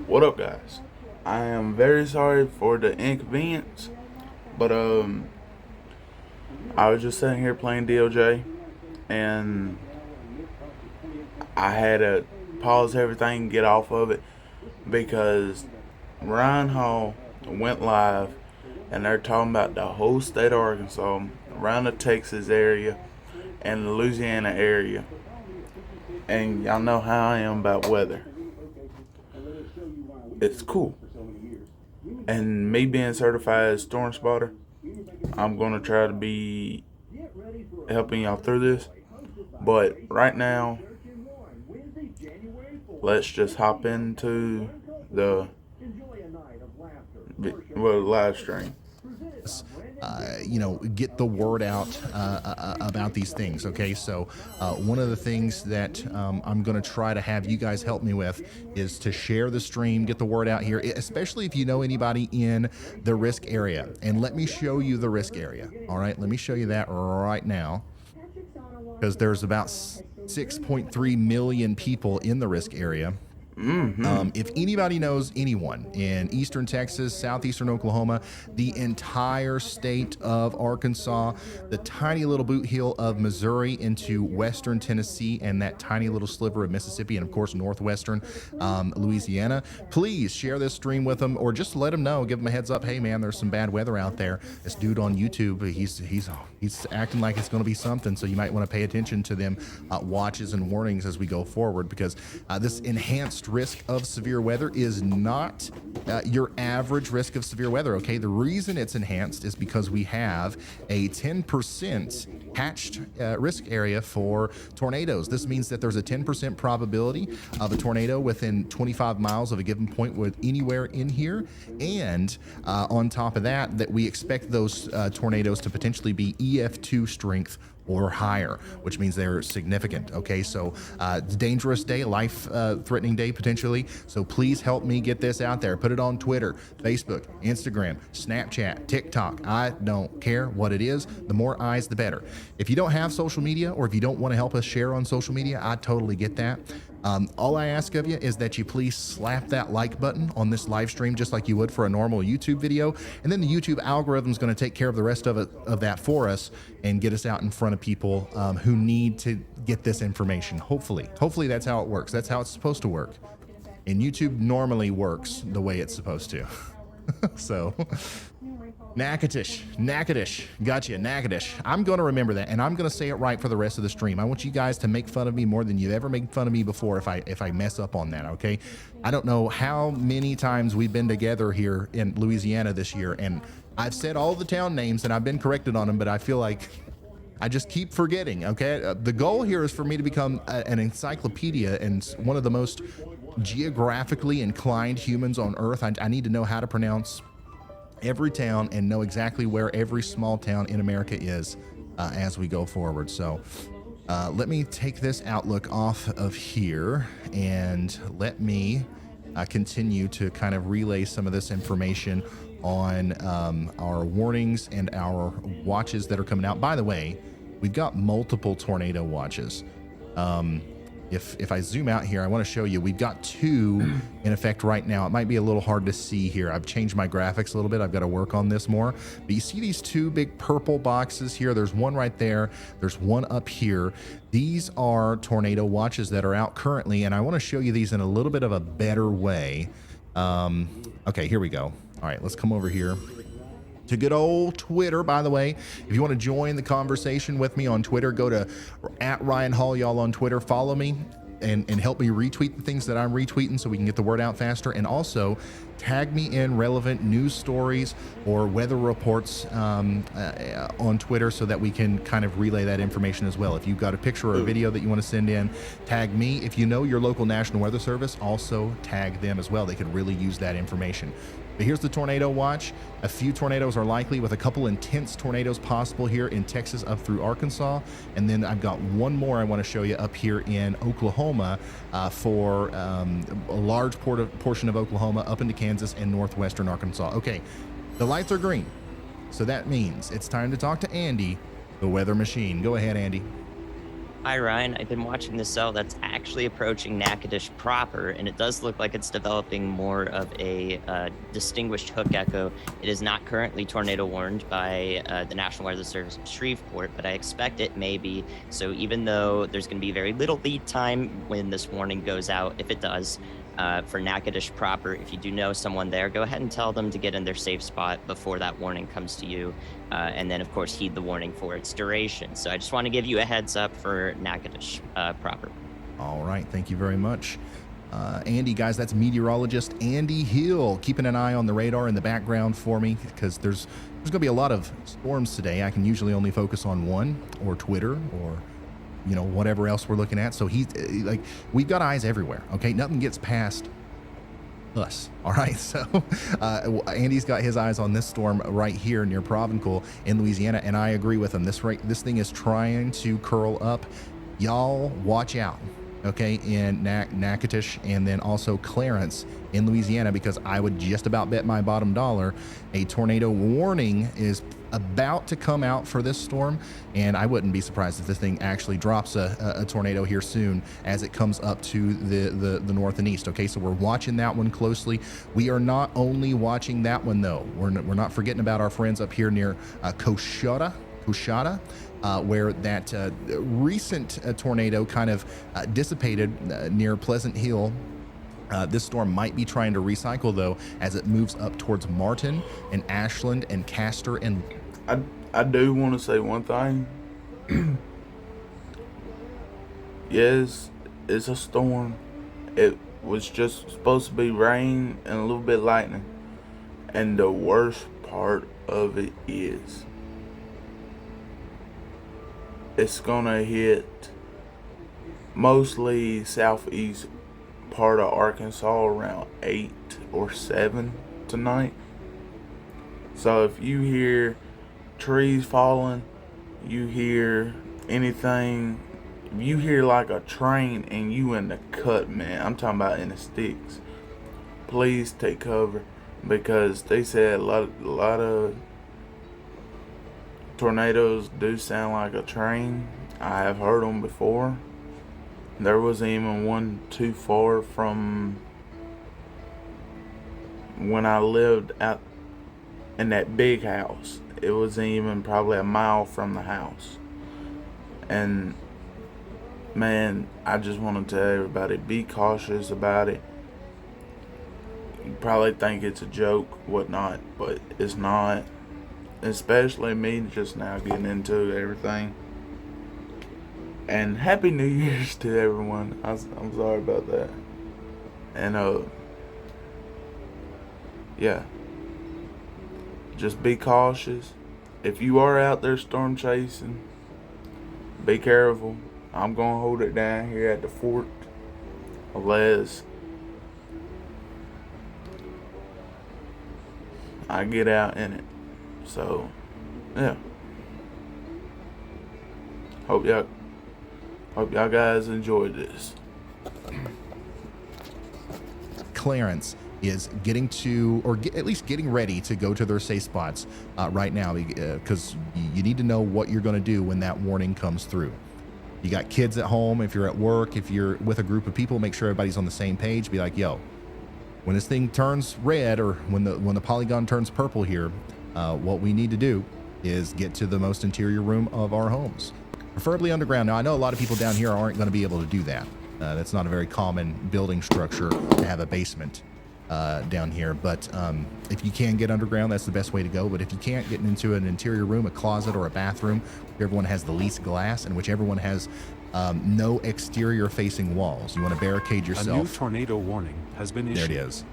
What up, guys? I am very sorry for the inconvenience, but I was just sitting here playing DOJ, and I had to pause everything, get off of it because Ryan Hall went live, and they're talking about the whole state of Arkansas, around the Texas area, and the Louisiana area, and y'all know how I am about weather. It's cool. And me being certified as storm spotter, I'm gonna try to be helping y'all through this. But right now, let's just hop into the live stream. Get the word out about these things. Okay, so one of the things that I'm going to try to have you guys help me with is to share the stream, get the word out here, especially if you know anybody in the risk area. And let me show you the risk area. All right, let me show you that right now, because there's about 6.3 million people in the risk area. If anybody knows anyone in eastern Texas, southeastern Oklahoma, the entire state of Arkansas, the tiny little boot heel of Missouri into western Tennessee, and that tiny little sliver of Mississippi, and of course northwestern Louisiana, please share this stream with them, or just let them know, give them a heads up. Hey man, there's some bad weather out there. This dude on YouTube, he's acting like it's going to be something, so you might want to pay attention to them watches and warnings as we go forward, because this enhanced risk of severe weather is not your average risk of severe weather. Okay, the reason it's enhanced is because we have a 10% hatched risk area for tornadoes. This means that there's a 10% probability of a tornado within 25 miles of a given point with anywhere in here, and on top of that, that we expect those tornadoes to potentially be EF2 strength or higher, which means they're significant. Okay, so dangerous day, life-threatening day potentially. So please help me get this out there. Put it on Twitter, Facebook, Instagram, Snapchat, TikTok. I don't care what it is. The more eyes, the better. If you don't have social media, or if you don't want to help us share on social media, I totally get that. All I ask of you is that you please slap that like button on this live stream, just like you would for a normal YouTube video. And then the YouTube algorithm is going to take care of the rest of that for us and get us out in front of people who need to get this information. Hopefully that's how it works. That's how it's supposed to work. And YouTube normally works the way it's supposed to. So Natchitoches, gotcha, Natchitoches. I'm going to remember that, and I'm going to say it right for the rest of the stream. I want you guys to make fun of me more than you've ever made fun of me before if I mess up on that, okay? I don't know how many times we've been together here in Louisiana this year, and I've said all the town names, and I've been corrected on them, but I feel like I just keep forgetting, okay? The goal here is for me to become an encyclopedia and one of the most geographically inclined humans on Earth. I need to know how to pronounce every town and know exactly where every small town in America is as we go forward. So let me take this Outlook off of here, and let me continue to kind of relay some of this information on our warnings and our watches that are coming out. By the way, we've got multiple tornado watches. If I zoom out here, I want to show you, we've got two in effect right now. It might be a little hard to see here. I've changed my graphics a little bit. I've got to work on this more. But you see these two big purple boxes here? There's one right there. There's one up here. These are tornado watches that are out currently, and I want to show you these in a little bit of a better way. Okay, here we go. All right, let's come over here to good old Twitter. By the way, if you want to join the conversation with me on Twitter, go to @Ryan Hall, y'all, on Twitter. Follow me and help me retweet the things that I'm retweeting so we can get the word out faster. And also tag me in relevant news stories or weather reports on Twitter so that we can kind of relay that information as well. If you've got a picture or a video that you want to send in, tag me. If you know your local National Weather Service, also tag them as well. They could really use that information. But here's the tornado watch. A few tornadoes are likely, with a couple intense tornadoes possible here in Texas up through Arkansas. And then I've got one more I want to show you up here in Oklahoma for a large portion of Oklahoma up into Kansas and northwestern Arkansas. Okay, the lights are green. So that means it's time to talk to Andy, the weather machine. Go ahead, Andy. Hi, Ryan. I've been watching the cell that's actually approaching Natchitoches proper, and it does look like it's developing more of a distinguished hook echo. It is not currently tornado warned by the National Weather Service of Shreveport, but I expect it may be. So even though there's going to be very little lead time when this warning goes out, if it does, for Natchitoches proper, if you do know someone there, go ahead and tell them to get in their safe spot before that warning comes to you. And then, of course, heed the warning for its duration. So I just want to give you a heads up for Natchitoches proper. All right, thank you very much. Andy, guys, that's meteorologist Andy Hill keeping an eye on the radar in the background for me, because there's going to be a lot of storms today. I can usually only focus on one, or Twitter, or whatever else we're looking at. So he's like, we've got eyes everywhere. Okay, nothing gets past us. All right, so Andy's got his eyes on this storm right here near Provencal in Louisiana, and I agree with him. This thing is trying to curl up. Y'all watch out, okay, in Natchitoches and then also Clarence in Louisiana, because I would just about bet my bottom dollar a tornado warning is about to come out for this storm, and I wouldn't be surprised if this thing actually drops a tornado here soon as it comes up to the north and east. Okay, so we're watching that one closely. We are not only watching that one though. We're not forgetting about our friends up here near Coshada, where that recent tornado kind of dissipated near Pleasant Hill. This storm might be trying to recycle though as it moves up towards Martin and Ashland and Castor and I do want to say one thing. Yes, it's a storm. It was just supposed to be rain and a little bit lightning. And the worst part of it is it's gonna hit mostly southeast part of Arkansas around 8 or 7 tonight. So if you hear trees falling, you hear anything, you hear like a train and you in the cut, man, I'm talking about in the sticks, please take cover, because they said a lot of tornadoes do sound like a train. I have heard them before. There wasn't even one too far from when I lived out in that big house. It wasn't even probably a mile from the house. And man, I just want to tell everybody, be cautious about it. You probably think it's a joke, whatnot, but it's not. Especially me just now getting into everything. And Happy New Year's to everyone. I'm sorry about that. And yeah. Just be cautious. If you are out there storm chasing, be careful. I'm gonna hold it down here at the fort unless I get out in it. So yeah. Hope y'all guys enjoyed this. Clarence is getting to, or at least getting ready to go to their safe spots right now, because you need to know what you're going to do when that warning comes through. You got kids at home, if you're at work, if you're with a group of people, make sure everybody's on the same page. Be like, yo, when this thing turns red, or when the polygon turns purple here, what we need to do is get to the most interior room of our homes, preferably underground. Now, I know a lot of people down here aren't going to be able to do that. That's not a very common building structure to have a basement down here, but if you can get underground, that's the best way to go. But if you can't, get into an interior room, a closet, or a bathroom, whichever one has the least glass and whichever one has no exterior facing walls, you want to barricade yourself. A new tornado warning has been issued. There it is.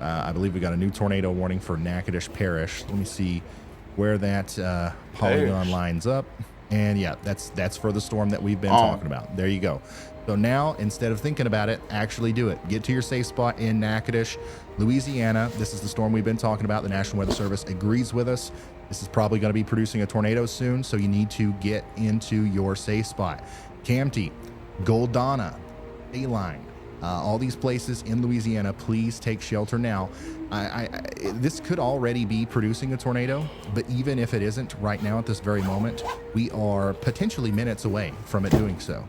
I believe we got a new tornado warning for Natchitoches Parish. Let me see where that polygon lines up. And yeah, that's for the storm that we've been talking about. There you go. So now, instead of thinking about it, actually do it. Get to your safe spot in Natchitoches, Louisiana. This is the storm we've been talking about. The National Weather Service agrees with us. This is probably going to be producing a tornado soon, so you need to get into your safe spot. Campty, Goldana, Bayline, All these places in Louisiana, please take shelter now. This could already be producing a tornado, but even if it isn't right now at this very moment, we are potentially minutes away from it doing so.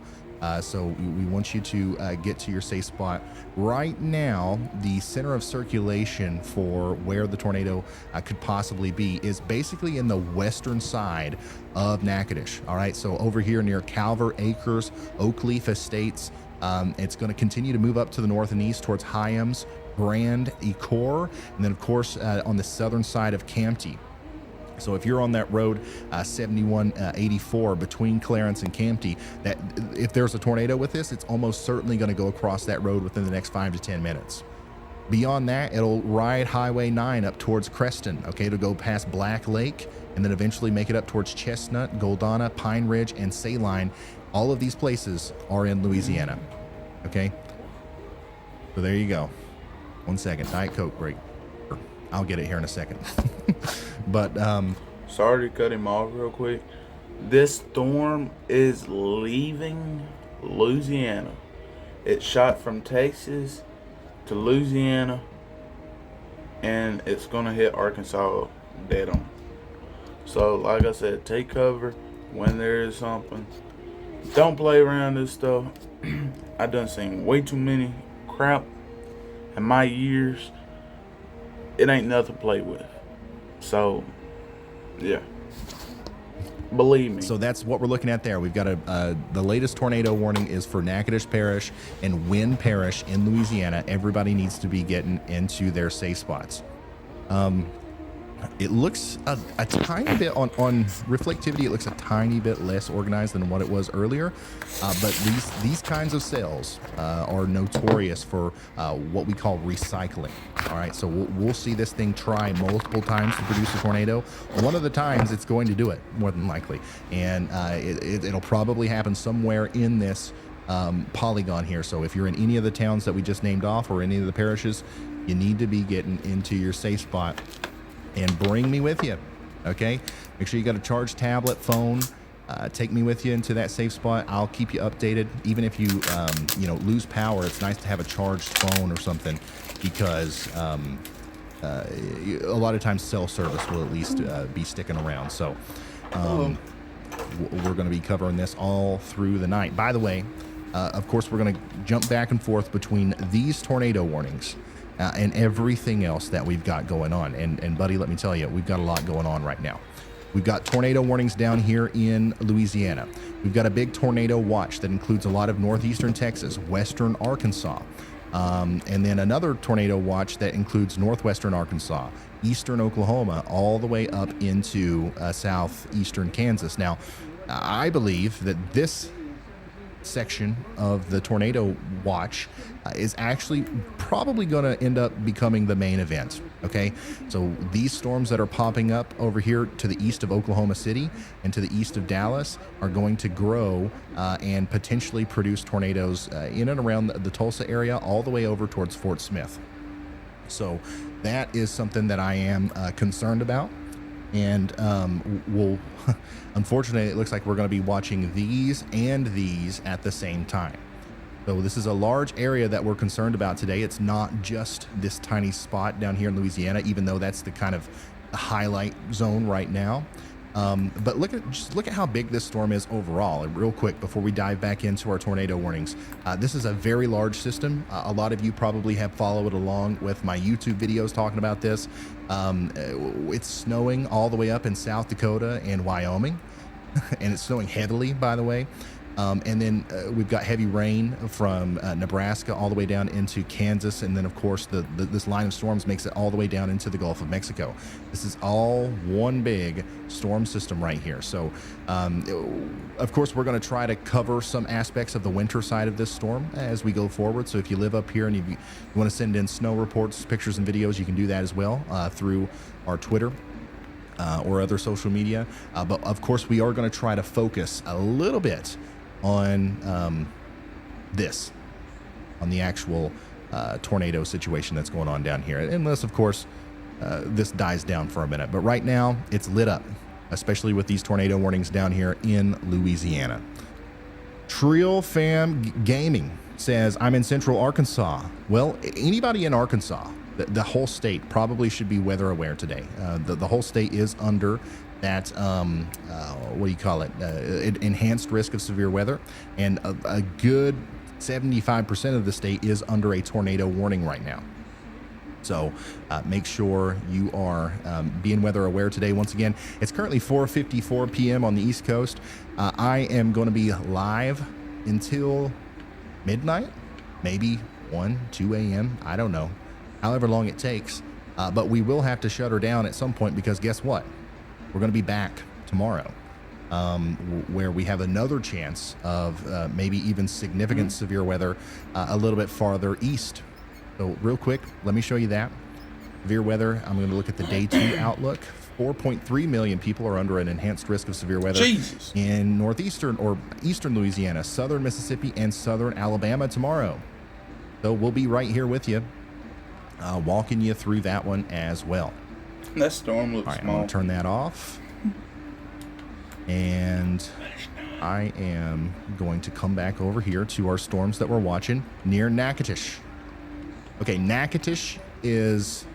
So we want you to get to your safe spot. Right now, the center of circulation for where the tornado could possibly be is basically in the western side of Natchitoches. All right, so over here near Calver Acres, Oakleaf Estates. It's going to continue to move up to the north and east towards Hyams, Brand, Ecore, and then of course on the southern side of Campty. So if you're on that road 7184 between Clarence and Campty, that if there's a tornado with this, it's almost certainly going to go across that road within the next 5 to 10 minutes. Beyond that, it'll ride Highway 9 up towards Creston. Okay, it'll go past Black Lake and then eventually make it up towards Chestnut, Goldana, Pine Ridge, and Saline. All of these places are in Louisiana. Okay, so there you go. 1 second, Diet Coke break. I'll get it here in a second. But sorry to cut him off real quick. This storm is leaving Louisiana. It shot from Texas to Louisiana, and it's gonna hit Arkansas dead on. So like I said, take cover when there is something. Don't play around this stuff. I done seen way too many crap in my years. It ain't nothing to play with. So, yeah. Believe me. So that's what we're looking at there. We've got the latest tornado warning is for Natchitoches Parish and Wynn Parish in Louisiana. Everybody needs to be getting into their safe spots. It looks a tiny bit on reflectivity. It looks a tiny bit less organized than what it was earlier. But these kinds of cells are notorious for what we call recycling. All right, so we'll see this thing try multiple times to produce a tornado. One of the times it's going to do it, more than likely, and it'll probably happen somewhere in this polygon here. So if you're in any of the towns that we just named off or any of the parishes, you need to be getting into your safe spot. And bring me with you, okay? Make sure you got a charged tablet, phone. Take me with you into that safe spot. I'll keep you updated. Even if you, lose power, it's nice to have a charged phone or something, because a lot of times cell service will at least be sticking around. So we're going to be covering this all through the night. By the way, of course, we're going to jump back and forth between these tornado warnings and everything else that we've got going on. And buddy, let me tell you, we've got a lot going on right now. We've got tornado warnings down here in Louisiana. We've got a big tornado watch that includes a lot of northeastern Texas, western Arkansas, and then another tornado watch that includes northwestern Arkansas, eastern Oklahoma, all the way up into southeastern Kansas. Now, I believe that this section of the tornado watch is actually probably going to end up becoming the main event. Okay, so these storms that are popping up over here to the east of Oklahoma City and to the east of Dallas are going to grow and potentially produce tornadoes in and around the Tulsa area all the way over towards Fort Smith. So that is something that I am concerned about. And we'll, unfortunately, it looks like we're going to be watching these and these at the same time. So this is a large area that we're concerned about today. It's not just this tiny spot down here in Louisiana, even though that's the kind of highlight zone right now. But look at how big this storm is overall. And real quick, before we dive back into our tornado warnings, this is a very large system. A lot of you probably have followed along with my YouTube videos talking about this. It's snowing all the way up in South Dakota and Wyoming, and it's snowing heavily, by the way. And then we've got heavy rain from Nebraska all the way down into Kansas. And then, of course, this line of storms makes it all the way down into the Gulf of Mexico. This is all one big storm system right here. So, of course, we're going to try to cover some aspects of the winter side of this storm as we go forward. So if you live up here and you want to send in snow reports, pictures, and videos, you can do that as well through our Twitter. Or other social media. But, of course, we are going to try to focus a little bit on on the actual tornado situation that's going on down here, unless of course this dies down for a minute. But right now it's lit up, especially with these tornado warnings down here in Louisiana. Trill Fam Gaming says, I'm in central Arkansas. Well, anybody in Arkansas, the whole state probably should be weather aware today. The whole state is under that, what do you call it? Enhanced risk of severe weather. And a good 75% of the state is under a tornado warning right now. So make sure you are being weather aware today. Once again, it's currently 4:54 p.m. on the East Coast. I am going to be live until midnight, maybe 1, 2 a.m. I don't know, however long it takes. But we will have to shut her down at some point because guess what? We're going to be back tomorrow, where we have another chance of maybe even significant severe weather a little bit farther east. So real quick, let me show you that. Severe weather, I'm going to look at the day 2 outlook. 4.3 million people are under an enhanced risk of severe weather in northeastern or eastern Louisiana, southern Mississippi, and southern Alabama tomorrow. So we'll be right here with you, walking you through that one as well. That storm looks All right, small. I'm going to turn that off. And I am going to come back over here to our storms that we're watching near Natchitoches. Okay, Natchitoches is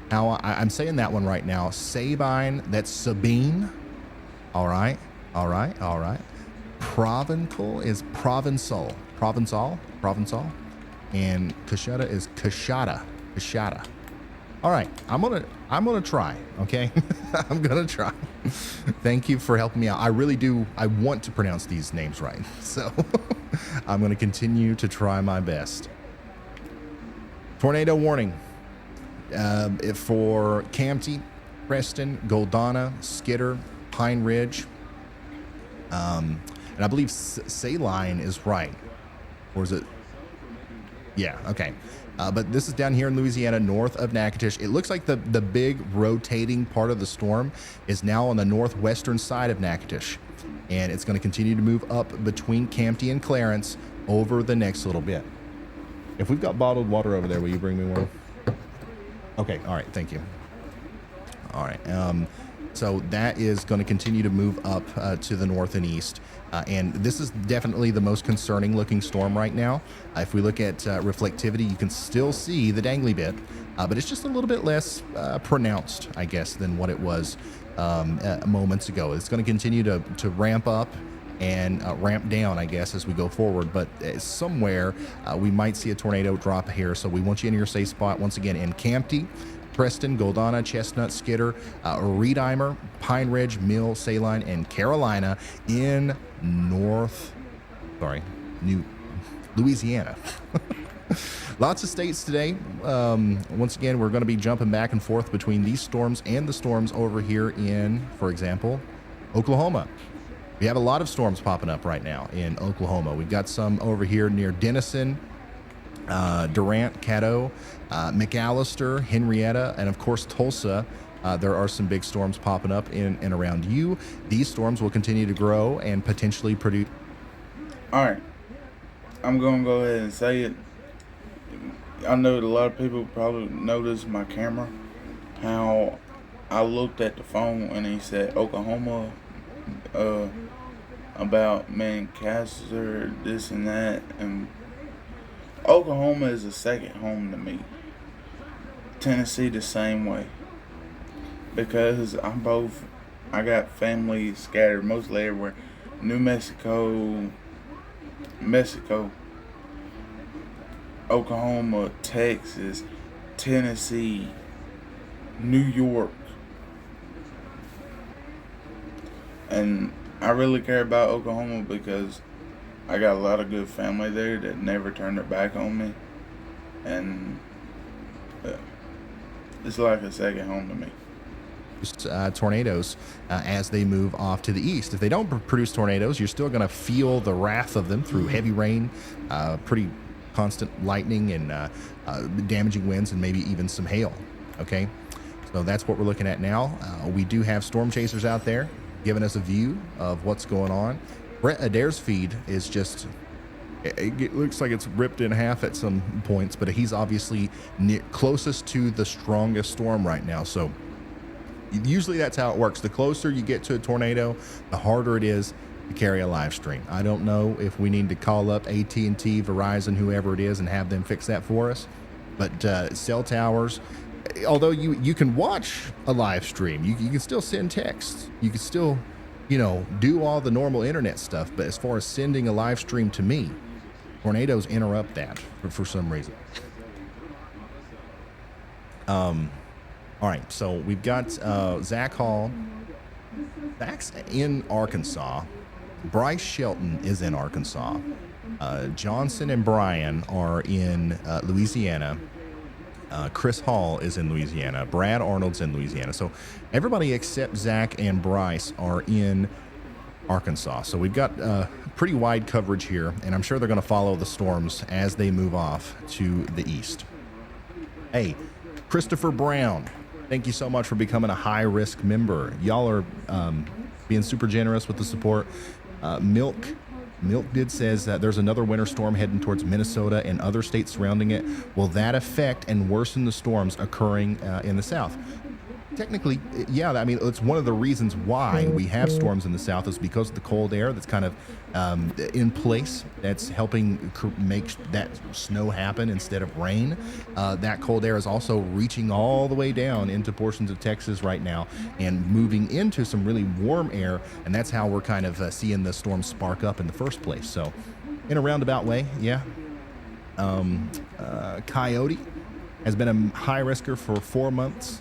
how I'm saying that one right now. Sabine, that's Sabine. All right. Provencal is Provençal. And Coshada is Coshada. All right, I'm gonna try. Okay, I'm gonna try. Thank you for helping me out. I really do. I want to pronounce these names right, so I'm gonna continue to try my best. Tornado warning for Campty, Preston, Goldana, Skitter, Pine Ridge, and I believe Saline is right, or is it? Yeah, okay. But this is down here in Louisiana, north of Natchitoches. It looks like the big rotating part of the storm is now on the northwestern side of Natchitoches, and it's going to continue to move up between Campty and Clarence over the next little bit. If we've got bottled water over there, will you bring me one? Okay, all right, thank you. All right, so that is going to continue to move up to the north and east. And this is definitely the most concerning looking storm right now. If we look at reflectivity, you can still see the dangly bit, but it's just a little bit less pronounced, I guess, than what it was moments ago. It's going to continue to ramp up and ramp down, I guess, as we go forward. But somewhere we might see a tornado drop here. So we want you in your safe spot once again in Campty, Preston, Goldana, Chestnut, Skitter, Reedimer, Pine Ridge, Mill, Saline, and Carolina in New Louisiana. Lots of states today. Once again, we're going to be jumping back and forth between these storms and the storms over here in, for example, Oklahoma. We have a lot of storms popping up right now in Oklahoma. We've got some over here near Denison, Durant, Caddo, McAllister, Henrietta, and of course Tulsa. There are some big storms popping up in and around you. These storms will continue to grow and potentially produce. All right, I'm gonna go ahead and say it. I know that a lot of people probably noticed my camera, how I looked at the phone and he said Oklahoma, about Manchester, this and that, and Oklahoma is a second home to me. Tennessee the same way, because I got family scattered mostly everywhere. New Mexico, Oklahoma, Texas, Tennessee, New York. And I really care about Oklahoma because I got a lot of good family there that never turned their back on me. And it's like a second home to me. Tornadoes as they move off to the east. If they don't produce tornadoes, you're still going to feel the wrath of them through heavy rain, pretty constant lightning, and damaging winds, and maybe even some hail. Okay, so that's what we're looking at now. We do have storm chasers out there giving us a view of what's going on. Brett Adair's feed is just, it looks like it's ripped in half at some points, but he's obviously closest to the strongest storm right now. So usually that's how it works. The closer you get to a tornado, the harder it is to carry a live stream. I don't know if we need to call up AT&T, Verizon, whoever it is, and have them fix that for us. But cell towers, although you can watch a live stream, you can still send texts. You can still, do all the normal internet stuff. But as far as sending a live stream to me, tornadoes interrupt that for some reason. All right, so we've got Zach Hall. Zach's in Arkansas. Bryce Shelton is in Arkansas. Johnson and Brian are in Louisiana. Chris Hall is in Louisiana. Brad Arnold's in Louisiana. So everybody except Zach and Bryce are in Arkansas. So we've got pretty wide coverage here, and I'm sure they're going to follow the storms as they move off to the east. Hey, Christopher Brown, thank you so much for becoming a high-risk member. Y'all are being super generous with the support. Milk Did says that there's another winter storm heading towards Minnesota and other states surrounding it. Will that affect and worsen the storms occurring in the south? Technically, yeah. I mean, it's one of the reasons why we have storms in the south is because of the cold air that's kind of in place. That's helping make that snow happen instead of rain. That cold air is also reaching all the way down into portions of Texas right now and moving into some really warm air. And that's how we're kind of seeing the storm spark up in the first place. So in a roundabout way, yeah. Coyote has been a high risker for 4 months.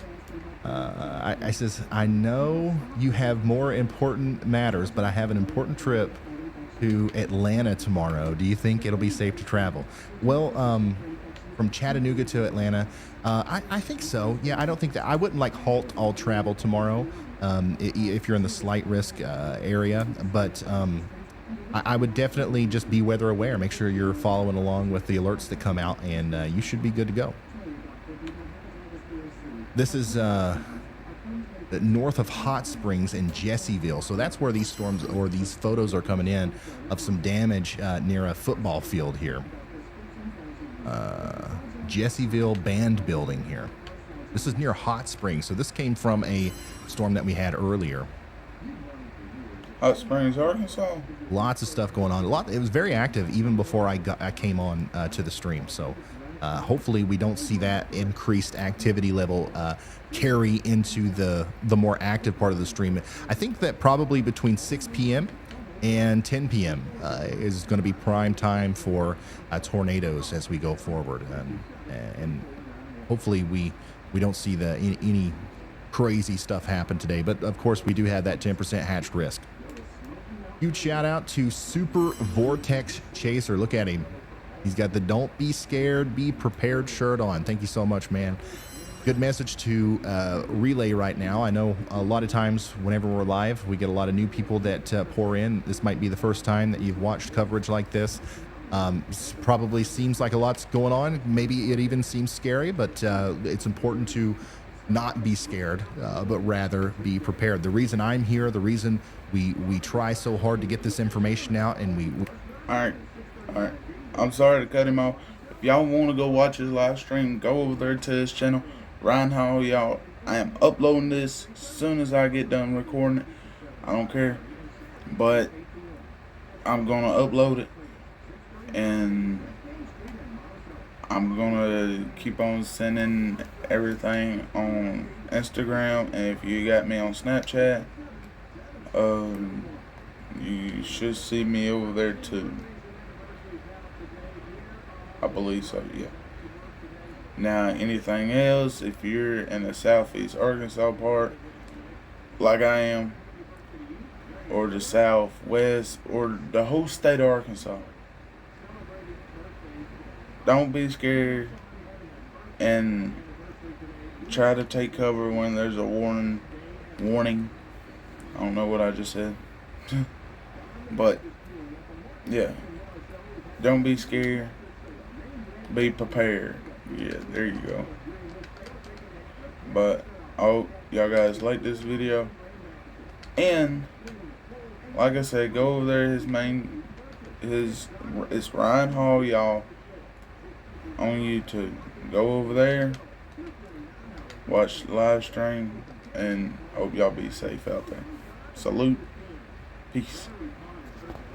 I says, I know you have more important matters, but I have an important trip to Atlanta tomorrow. Do you think it'll be safe to travel? Well, from Chattanooga to Atlanta, I think so. Yeah, I don't think that I wouldn't like halt all travel tomorrow if you're in the slight risk area, but I would definitely just be weather aware. Make sure you're following along with the alerts that come out, and you should be good to go. This is north of Hot Springs in Jesseville. So that's where these storms or these photos are coming in of some damage near a football field here. Jesseville Band Building here. This is near Hot Springs. So this came from a storm that we had earlier. Hot Springs, Arkansas. Lots of stuff going on. It was very active even before I came on to the stream. So hopefully we don't see that increased activity level carry into the more active part of the stream. I think that probably between 6 p.m. and 10 p.m. Is going to be prime time for tornadoes as we go forward. And hopefully we don't see any crazy stuff happen today. But of course we do have that 10% hatched risk. Huge shout out to Super Vortex Chaser. Look at him. He's got the Don't Be Scared, Be Prepared shirt on. Thank you so much, man. Good message to relay right now. I know a lot of times whenever we're live, we get a lot of new people that pour in. This might be the first time that you've watched coverage like this. Probably seems like a lot's going on. Maybe it even seems scary, but it's important to not be scared, but rather be prepared. The reason I'm here, the reason we try so hard to get this information out, and we... All right. I'm sorry to cut him off. If y'all want to go watch his live stream, go over there to his channel, Ryan Hall. Y'all, I am uploading this as soon as I get done recording it. I don't care, but I'm gonna upload it, and I'm gonna keep on sending everything on Instagram. And if you got me on Snapchat, you should see me over there too. I believe so, yeah. Now, anything else, if you're in the southeast Arkansas part, like I am, or the southwest, or the whole state of Arkansas, don't be scared and try to take cover when there's a warning. I don't know what I just said. But, yeah. Don't be scared. Be prepared. Yeah, there you go. But I hope y'all guys like this video. And like I said, go over there. It's Ryan Hall, y'all. On YouTube. Go over there. Watch the live stream. And hope y'all be safe out there. Salute. Peace.